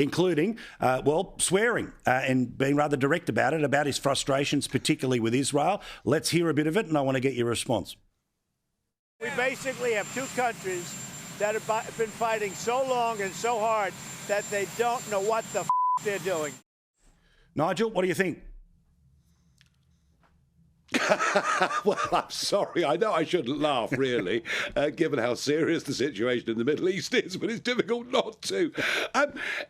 including, swearing and being rather direct about it, about his frustrations, particularly with Israel. Let's hear a bit of it, and I want to get your response. We basically have two countries that have been fighting so long and so hard that they don't know what the they're doing. Nigel, what do you think? Well, I'm sorry. I know I shouldn't laugh, really, given how serious the situation in the Middle East is, but it's difficult not to.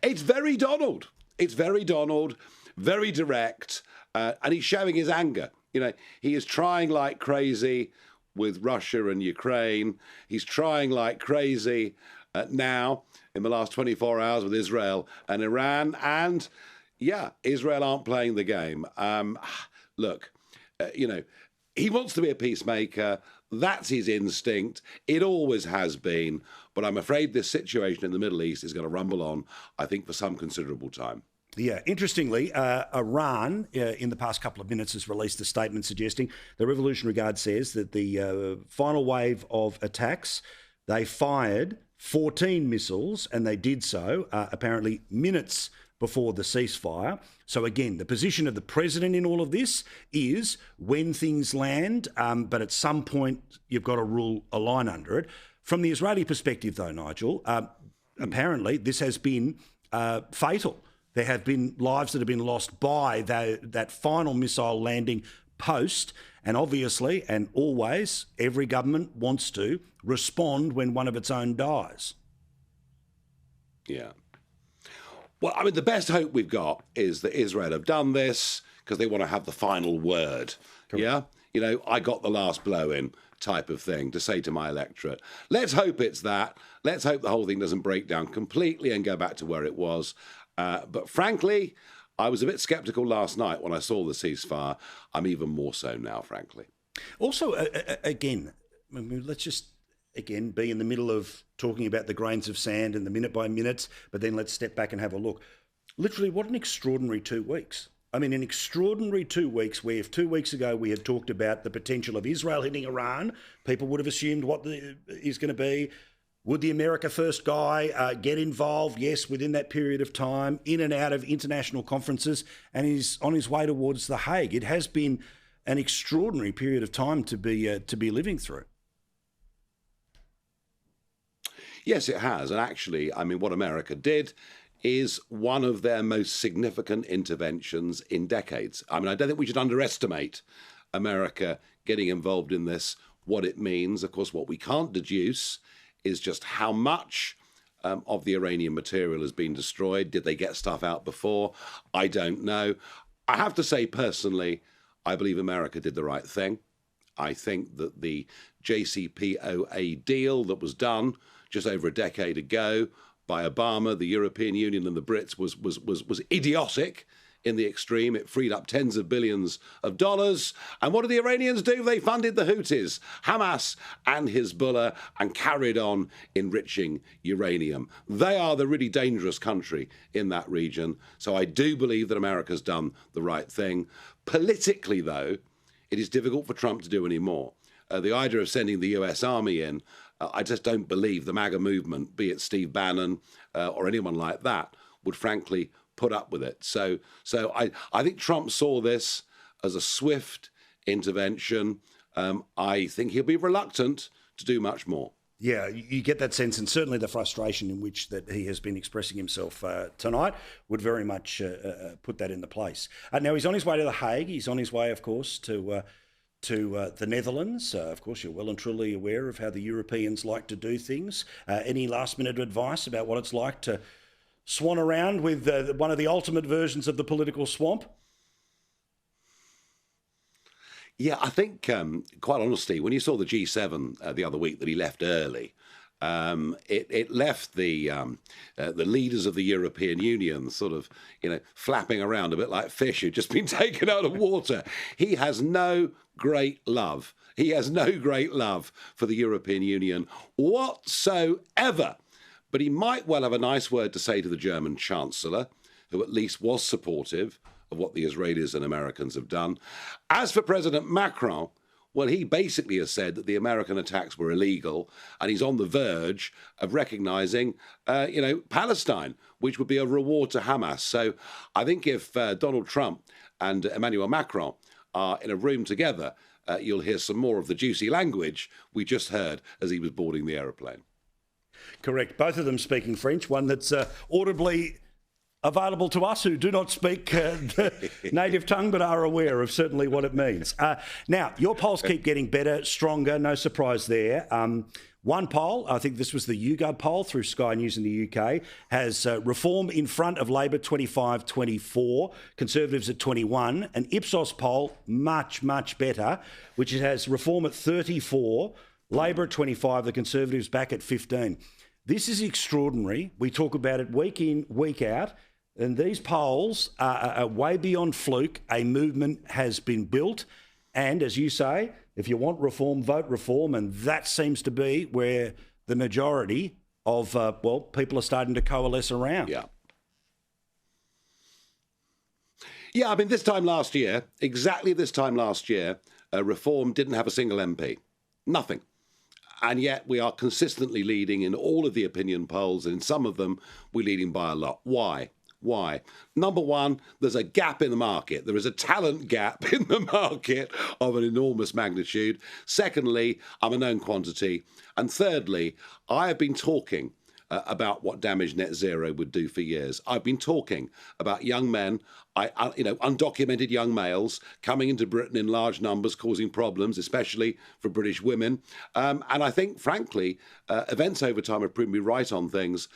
It's very Donald. It's very Donald, very direct, and he's showing his anger. You know, he is trying like crazy with Russia and Ukraine. He's trying like crazy now in the last 24 hours with Israel and Iran. And, yeah, Israel aren't playing the game. Look, he wants to be a peacemaker. That's his instinct. It always has been. But I'm afraid this situation in the Middle East is going to rumble on, I think, for some considerable time. Yeah, interestingly, Iran, in the past couple of minutes, has released a statement suggesting the Revolutionary Guard says that the final wave of attacks, they fired 14 missiles, and they did so apparently minutes before the ceasefire. So again, the position of the president in all of this is when things land, but at some point you've got to rule a line under it. From the Israeli perspective, though, Nigel, apparently this has been fatal. There have been lives that have been lost by that final missile landing post. And obviously, and always, every government wants to respond when one of its own dies. Yeah. Well, I mean, the best hope we've got is that Israel have done this because they want to have the final word. Correct. Yeah? I got the last blow in type of thing to say to my electorate. Let's hope it's that. Let's hope the whole thing doesn't break down completely and go back to where it was. But frankly, I was a bit sceptical last night when I saw the ceasefire. I'm even more so now, frankly. Also, again, let's just, again, be in the middle of talking about the grains of sand and the minute by minutes, but then let's step back and have a look. Literally, what an extraordinary 2 weeks. I mean, an extraordinary 2 weeks where if 2 weeks ago we had talked about the potential of Israel hitting Iran, people would have assumed what is going to be. Would the America First guy get involved? Yes, within that period of time, in and out of international conferences, and he's on his way towards The Hague. It has been an extraordinary period of time to be living through. Yes, it has. And actually, I mean, what America did is one of their most significant interventions in decades. I mean, I don't think we should underestimate America getting involved in this, what it means. Of course, what we can't deduce is just how much of the Iranian material has been destroyed. Did they get stuff out before? I don't know. I have to say, personally, I believe America did the right thing. I think that the JCPOA deal that was done just over a decade ago by Obama, the European Union and the Brits was idiotic in the extreme. It freed up tens of billions of dollars. And what did the Iranians do? They funded the Houthis, Hamas and Hezbollah, and carried on enriching uranium. They are the really dangerous country in that region. So I do believe that America's done the right thing. Politically, though, it is difficult for Trump to do any more. The idea of sending the US Army in, I just don't believe the MAGA movement, be it Steve Bannon or anyone like that, would frankly put up with it. So I think Trump saw this as a swift intervention. I think he'll be reluctant to do much more. Yeah, you get that sense, and certainly the frustration in which that he has been expressing himself tonight would very much put that into place. Now, he's on his way to The Hague. He's on his way, of course, to the Netherlands. Of course, you're well and truly aware of how the Europeans like to do things. Any last-minute advice about what it's like to swan around with one of the ultimate versions of the political swamp? Yeah, I think, quite honestly, when you saw the G7 the other week that he left early, it left the leaders of the European Union sort of, flapping around a bit like fish who'd just been taken out of water. He has no great love. He has no great love for the European Union whatsoever. But he might well have a nice word to say to the German Chancellor, who at least was supportive of what the Israelis and Americans have done. As for President Macron, Well, he basically has said that the American attacks were illegal, and he's on the verge of recognising, Palestine, which would be a reward to Hamas. So I think if Donald Trump and Emmanuel Macron are in a room together, you'll hear some more of the juicy language we just heard as he was boarding the aeroplane. Correct. Both of them speaking French, one that's audibly available to us who do not speak the native tongue but are aware of certainly what it means. Now, your polls keep getting better, stronger, no surprise there. One poll, I think this was the YouGov poll through Sky News in the UK, has Reform in front of Labor 25-24, Conservatives at 21. An Ipsos poll, much, much better, which has Reform at 34, Labor at 25, the Conservatives back at 15. This is extraordinary. We talk about it week in, week out. And these polls are way beyond fluke. A movement has been built. And as you say, if you want reform, vote reform. And that seems to be where the majority of, people are starting to coalesce around. Yeah. Yeah, I mean, exactly this time last year, Reform didn't have a single MP. Nothing. And yet we are consistently leading in all of the opinion polls, and in some of them we're leading by a lot. Why? Number one, there's a gap in the market. There is a talent gap in the market of an enormous magnitude. Secondly, I'm a known quantity. And thirdly, I have been talking about what damage net zero would do for years. I've been talking about young men, undocumented young males coming into Britain in large numbers, causing problems, especially for British women. And I think, frankly, events over time have proven me right on things.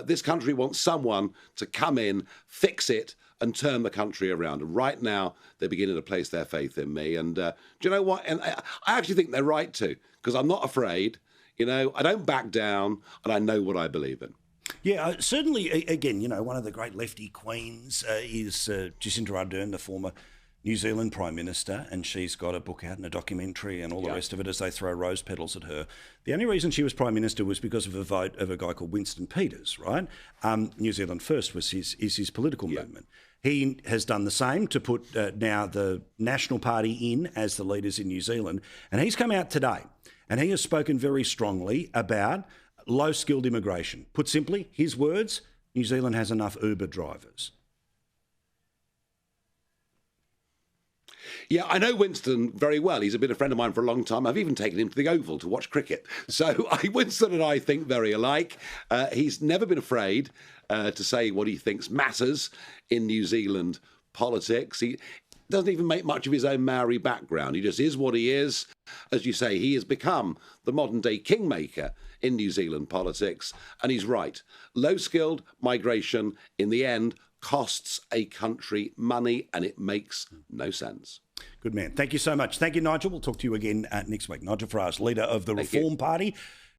This country wants someone to come in, fix it, and turn the country around. And right now, they're beginning to place their faith in me. And do you know what? And I actually think they're right to, because I'm not afraid. I don't back down, and I know what I believe in. Yeah, certainly, again, one of the great lefty queens is Jacinda Ardern, the former New Zealand Prime Minister, and she's got a book out and a documentary and all the rest of it as they throw rose petals at her. The only reason she was Prime Minister was because of a vote of a guy called Winston Peters, right? New Zealand First is his political movement. He has done the same to put now the National Party in as the leaders in New Zealand, and he's come out today. And he has spoken very strongly about low-skilled immigration. Put simply, his words, New Zealand has enough Uber drivers. Yeah, I know Winston very well. He's been a friend of mine for a long time. I've even taken him to the Oval to watch cricket. So Winston and I think very alike. He's never been afraid to say what he thinks matters in New Zealand politics. He doesn't even make much of his own Maori background. He just is what he is. As you say, he has become the modern-day kingmaker in New Zealand politics. And he's right. Low-skilled migration, in the end, costs a country money, and it makes no sense. Good man. Thank you so much. Thank you, Nigel. We'll talk to you again next week. Nigel Farage, leader of the Reform Party.